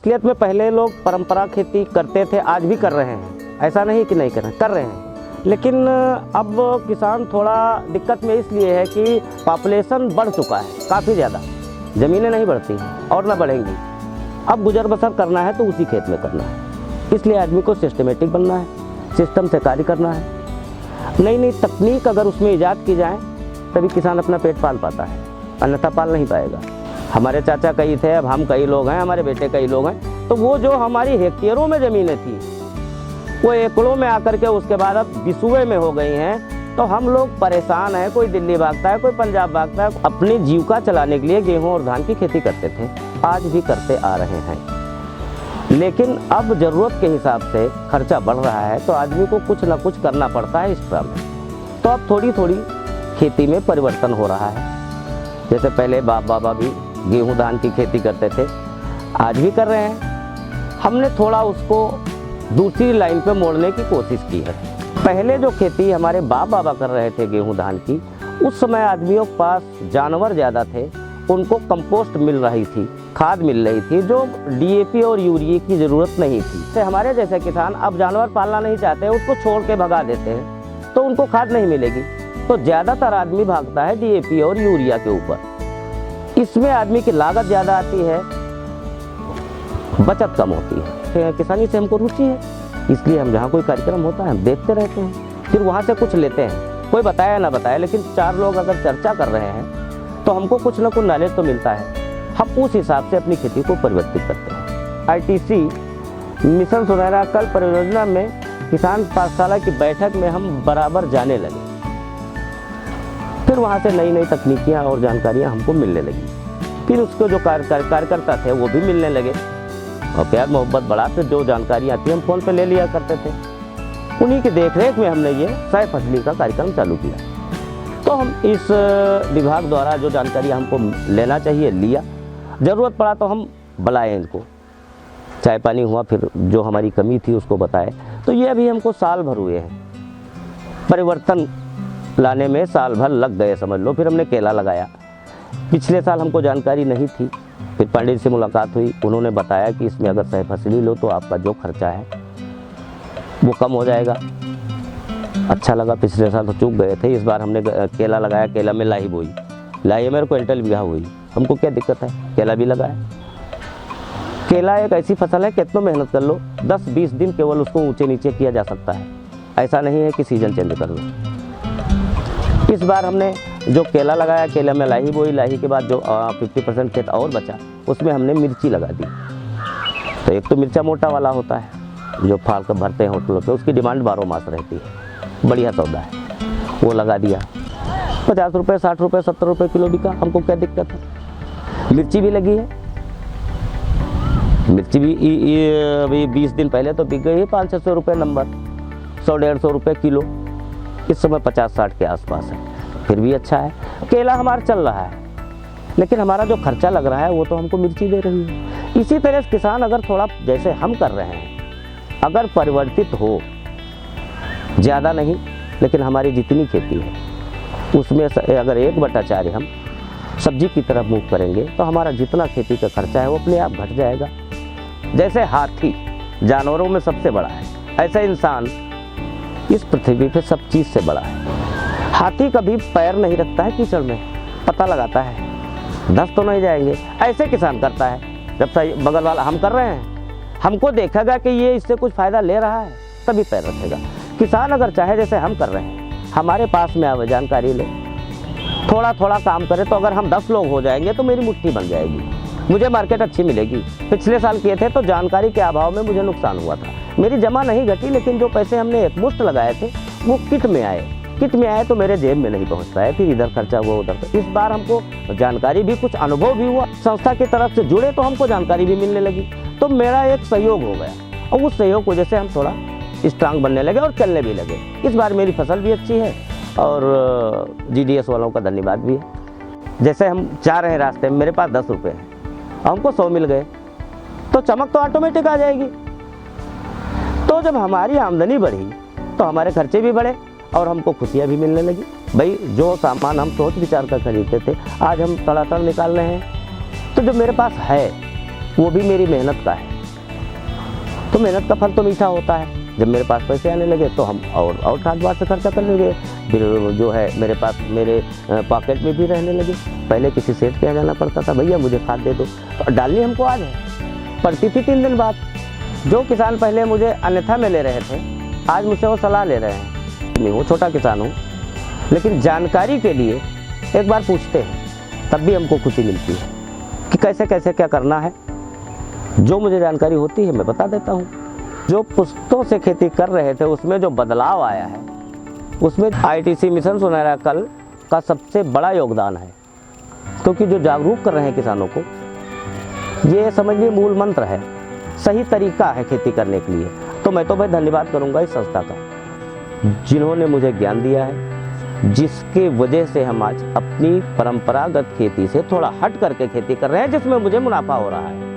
असलियत में पहले लोग परंपरा खेती करते थे, आज भी कर रहे हैं, ऐसा नहीं कि नहीं कर रहे हैं। लेकिन अब किसान थोड़ा दिक्कत में इसलिए है कि पॉपुलेशन बढ़ चुका है काफ़ी ज़्यादा, ज़मीनें नहीं बढ़ती हैं और ना बढ़ेंगी। अब गुजर बसर करना है तो उसी खेत में करना है, इसलिए आदमी को सिस्टमेटिक बनना है, सिस्टम से कार्य करना है। नई नई तकनीक अगर उसमें ईजाद की जाए तभी किसान अपना पेट पाल पाता है, अन्यथा पाल नहीं पाएगा। हमारे चाचा कई थे, अब हम कई लोग हैं, हमारे बेटे कई लोग हैं, तो वो जो हमारी हेक्टेयरों में ज़मीनें थी वो एकड़ों में आकर के उसके बाद अब बिसुए में हो गई हैं। तो हम लोग परेशान हैं, कोई दिल्ली भागता है, कोई पंजाब भागता है। अपनी जीविका चलाने के लिए गेहूं और धान की खेती करते थे, आज भी करते आ रहे हैं, लेकिन अब ज़रूरत के हिसाब से खर्चा बढ़ रहा है तो आदमी को कुछ ना कुछ करना पड़ता है एक्स्ट्रा में। तो अब थोड़ी थोड़ी खेती में परिवर्तन हो रहा है। जैसे पहले बाप बाबा भी गेहूं धान की खेती करते थे, आज भी कर रहे हैं। हमने थोड़ा उसको दूसरी लाइन पे मोड़ने की कोशिश की है। पहले जो खेती हमारे बाप बाबा कर रहे थे गेहूं धान की, उस समय आदमियों के पास जानवर ज़्यादा थे, उनको कंपोस्ट मिल रही थी, खाद मिल रही थी, जो डीएपी और यूरिया की ज़रूरत नहीं थी। तो हमारे जैसे किसान अब जानवर पालना नहीं चाहते, उसको छोड़ के भगा देते हैं तो उनको खाद नहीं मिलेगी, तो ज़्यादातर आदमी भागता है डीएपी और यूरिया के ऊपर। इसमें आदमी की लागत ज़्यादा आती है, बचत कम होती है। किसानी से हमको रुचि है, इसलिए हम जहाँ कोई कार्यक्रम होता है हम देखते रहते हैं, फिर वहाँ से कुछ लेते हैं, कोई बताया ना बताया, लेकिन 4 लोग अगर चर्चा कर रहे हैं तो हमको कुछ ना कुछ नॉलेज तो मिलता है। हम उस हिसाब से अपनी खेती को परिवर्तित करते हैं। आईटीसी मिशन सुनहरा कल परियोजना में किसान पाठशाला की बैठक में हम बराबर जाने लगे, फिर वहाँ से नई नई तकनीकियाँ और जानकारियाँ हमको मिलने लगी। फिर उसको जो कार्यकर्ता थे वो भी मिलने लगे और प्यार मोहब्बत बढ़ा, फिर जो जानकारी आती है हम फ़ोन पे ले लिया करते थे। उन्हीं की देखरेख में हमने ये 100 फसली का कार्यक्रम चालू किया। तो हम इस विभाग द्वारा जो जानकारी हमको लेना चाहिए लिया, ज़रूरत पड़ा तो हम बुलाए इनको, चाय पानी हुआ, फिर जो हमारी कमी थी उसको बताए। तो ये अभी हमको साल भर हुए हैं, परिवर्तन लाने में साल भर लग गए समझ लो। फिर हमने केला लगाया, पिछले साल हमको जानकारी नहीं थी, फिर पंडित से मुलाकात हुई, उन्होंने बताया कि इसमें अगर 100 फसली लो तो आपका जो खर्चा है वो कम हो जाएगा। अच्छा लगा, पिछले साल तो चूक गए थे, इस बार हमने केला लगाया, केला में लाही बोई, लाही मेरे क्विंटल बीघा हुई, हमको क्या दिक्कत है, केला भी लगाया। केला एक ऐसी फसल है, कितना मेहनत कर लो 10-20 दिन केवल उसको ऊंचे नीचे किया जा सकता है, ऐसा नहीं है कि सीजन चेंज कर लो। इस बार हमने जो केला लगाया, केला में लाही बोई, लाही के बाद जो 50% खेत और बचा उसमें हमने मिर्ची लगा दी। तो एक तो मिर्चा मोटा वाला होता है जो फाड़ कर भरते हैं होटलों पे, उसकी डिमांड 12 मास रहती है, बढ़िया सौदा है, वो लगा दिया। 50 रुपये, 60 रुपये, 70 रुपये किलो बिका, हमको क्या दिक्कत है। मिर्ची भी लगी है, मिर्ची भी अभी 20 दिन पहले तो बिक गई है 500-600 रुपये नंबर, 100-150 रुपये किलो, इस समय 50-60 के आसपास है, फिर भी अच्छा है। केला हमारा चल रहा है, लेकिन हमारा जो खर्चा लग रहा है वो तो हमको मिर्ची दे रही है। इसी तरह किसान अगर थोड़ा जैसे हम कर रहे हैं अगर परिवर्तित हो, ज़्यादा नहीं लेकिन हमारी जितनी खेती है उसमें अगर 1/4 हम सब्जी की तरफ मूव करेंगे तो हमारा जितना खेती का खर्चा है वो अपने आप घट जाएगा। जैसे हाथी जानवरों में सबसे बड़ा है, ऐसे इंसान इस पृथ्वी पे सब चीज़ से बड़ा है। हाथी कभी पैर नहीं रखता है कीचड़ में, पता लगाता है धंस तो नहीं जाएंगे, ऐसे किसान करता है। जब सही बगल वाला हम कर रहे हैं, हमको देखेगा कि ये इससे कुछ फ़ायदा ले रहा है तभी पैर रखेगा। किसान अगर चाहे जैसे हम कर रहे हैं, हमारे पास में आवे, जानकारी ले, थोड़ा थोड़ा काम करे, तो अगर हम 10 लोग हो जाएंगे तो मेरी मुट्ठी बन जाएगी, मुझे मार्केट अच्छी मिलेगी। पिछले साल किए थे तो जानकारी के अभाव में मुझे नुकसान हुआ था, मेरी जमा नहीं घटी, लेकिन जो पैसे हमने एकमुश्त लगाए थे वो किट में आए तो मेरे जेब में नहीं पहुंच पाए, फिर इधर खर्चा हुआ उधर। इस बार हमको जानकारी भी, कुछ अनुभव भी हुआ, संस्था की तरफ से जुड़े तो हमको जानकारी भी मिलने लगी, तो मेरा एक सहयोग हो गया और उस सहयोग की वजह से हम थोड़ा स्ट्रांग बनने लगे और चलने भी लगे। इस बार मेरी फसल भी अच्छी है और GDS वालों का धन्यवाद भी है। जैसे हम जा रहे हैं रास्ते में, मेरे पास 10 रुपये हैं, हमको 100 मिल गए तो चमक तो ऑटोमेटिक आ जाएगी। तो जब हमारी आमदनी बढ़ी तो हमारे खर्चे भी बढ़े और हमको खुशियाँ भी मिलने लगी। भाई जो सामान हम सोच विचार कर खरीदते थे आज हम तड़ातड़ निकाल रहे हैं, तो जो मेरे पास है वो भी मेरी मेहनत का है। तो मेहनत का फल तो मीठा होता है। जब मेरे पास पैसे आने लगे तो हम और खाद वाद से खर्चा करने लगे, फिर जो है मेरे पास मेरे पॉकेट में भी रहने लगे। पहले किसी सेठ के यहाँ जाना पड़ता था, भैया मुझे खाद दे दो, तो डालनी हमको आज है, पड़ती थी 3 दिन बाद। जो किसान पहले मुझे अन्यथा में ले रहे थे, आज मुझसे वो सलाह ले रहे हैं। मैं वो छोटा किसान हूँ, लेकिन जानकारी के लिए एक बार पूछते हैं, तब भी हमको खुशी मिलती है कि कैसे कैसे क्या करना है। जो मुझे जानकारी होती है मैं बता देता हूँ। जो पुश्तों से खेती कर रहे थे उसमें जो बदलाव आया है, उसमें ITC मिशन सुनहरा कल का सबसे बड़ा योगदान है, क्योंकि जो जागरूक कर रहे हैं किसानों को, ये समझिए मूल मंत्र है, सही तरीका है खेती करने के लिए। तो मैं तो भाई धन्यवाद करूँगा इस संस्था का, जिन्होंने मुझे ज्ञान दिया है, जिसके वजह से हम आज अपनी परंपरागत खेती से थोड़ा हट करके खेती कर रहे हैं, जिसमें मुझे मुनाफा हो रहा है।